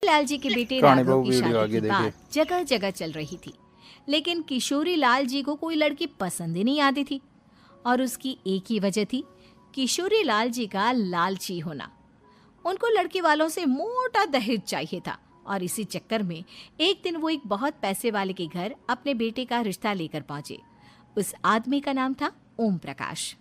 लाल जी के बेटे कहानी राघव बहु की वीडियो शादी आगे की देखिए। बात जगह जगह चल रही थी, लेकिन किशोरी लाल जी को कोई लड़की पसंद ही नहीं आती थी। और उसकी एक ही वजह थी, किशोरी लाल जी का लालची होना। उनको लड़की वालों से मोटा दहेज चाहिए था और इसी चक्कर में एक दिन वो एक बहुत पैसे वाले के घर अपने बेटे का रिश्ता लेकर पहुंचे। उस आदमी का नाम था ओम प्रकाश।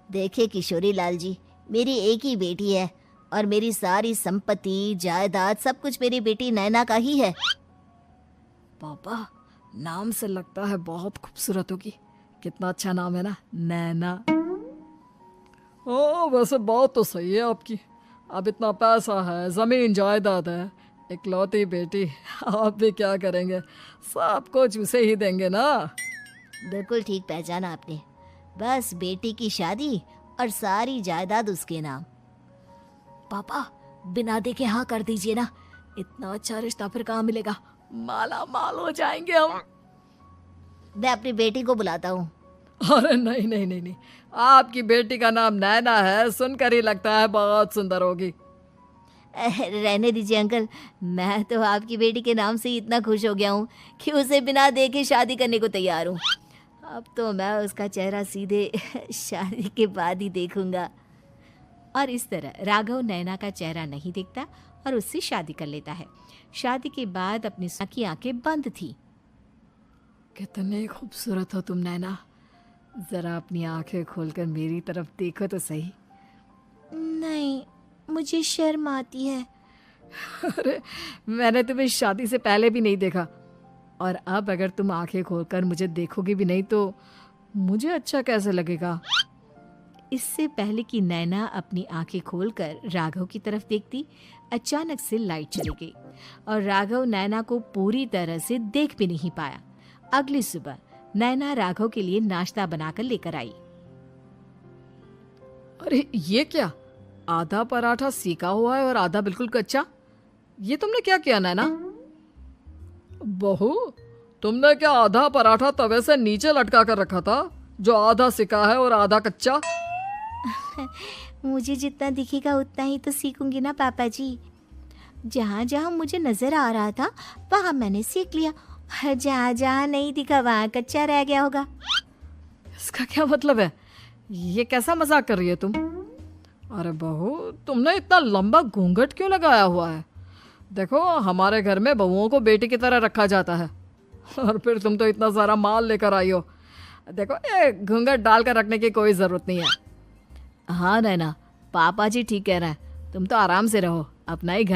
देखिए किशोरी लाल जी, मेरी एक ही बेटी है और मेरी सारी संपत्ति जायदाद सब कुछ मेरी बेटी नैना का ही है। पापा, नाम से लगता है बहुत खूबसूरत होगी। कितना अच्छा नाम है ना, नैना। ओ, वैसे बात तो सही है आपकी। अब इतना पैसा है, जमीन जायदाद है, इकलौती बेटी, आप भी क्या करेंगे? सब कुछ उसे ही देंगे ना। बिल्कुल ठीक पहचाना आपने। बस बेटी की शादी और सारी जायदाद उसके नाम। पापा, बिना देखे हाँ कर दीजिए ना। इतना अच्छा रिश्ता फिर कहाँ मिलेगा? माला माल हो जाएंगे हम। मैं अपनी बेटी को बुलाता हूँ। अरे नहीं नहीं नहीं नहीं, आपकी बेटी का नाम नैना है, सुनकर ही लगता है बहुत सुंदर होगी। रहने दीजिए अंकल, मैं तो आपकी बेटी के नाम से ही इतना खुश हो गया हूँ कि उसे बिना देखे शादी करने को तैयार हूँ। अब तो मैं उसका चेहरा सीधे शादी के बाद ही देखूंगा। और इस तरह राघव नैना का चेहरा नहीं देखता और उससे शादी कर लेता है। शादी के बाद अपनी सुना की आंखें बंद थी। कितनी खूबसूरत हो तुम नैना, जरा अपनी आंखें खोलकर मेरी तरफ देखो तो सही। नहीं, मुझे शर्म आती है। अरे, मैंने तुम्हें शादी से पहले भी नहीं देखा, और अब अगर तुम आंखें खोलकर मुझे देखोगी भी नहीं तो मुझे अच्छा कैसे लगेगा? इससे पहले कि नैना अपनी आंखें खोलकर राघव की तरफ देखती, अचानक से लाइट चली गई और राघव नैना को पूरी तरह से देख भी नहीं पाया। अगली सुबह नैना राघव के लिए नाश्ता बनाकर लेकर आई। अरे ये क्या, आधा पराठा सेका हुआ है और आधा बिल्कुल कच्चा। ये तुमने क्या किया नैना? बहू, तुमने क्या आधा पराठा तवे से नीचे लटका कर रखा था, जो आधा सेका है और आधा कच्चा? मुझे जितना दिखेगा उतना ही तो सीखूंगी ना पापा जी। जहाँ जहाँ मुझे नजर आ रहा था वहाँ मैंने सीख लिया, जहाँ जहाँ नहीं दिखा वहाँ कच्चा रह गया होगा। इसका क्या मतलब है? ये कैसा मजाक कर रही है तुम? अरे बहू, तुमने इतना लंबा घूंघट क्यों लगाया हुआ है? देखो, हमारे घर में बहुओं को बेटी की तरह रखा जाता है, और फिर तुम तो इतना सारा माल लेकर आई हो। देखो, ये घूंघट डालकर रखने की कोई ज़रूरत नहीं है। हाँ नैना, पापा जी ठीक कह रहे हैं, तुम तो आराम से रहो, अपना ही घर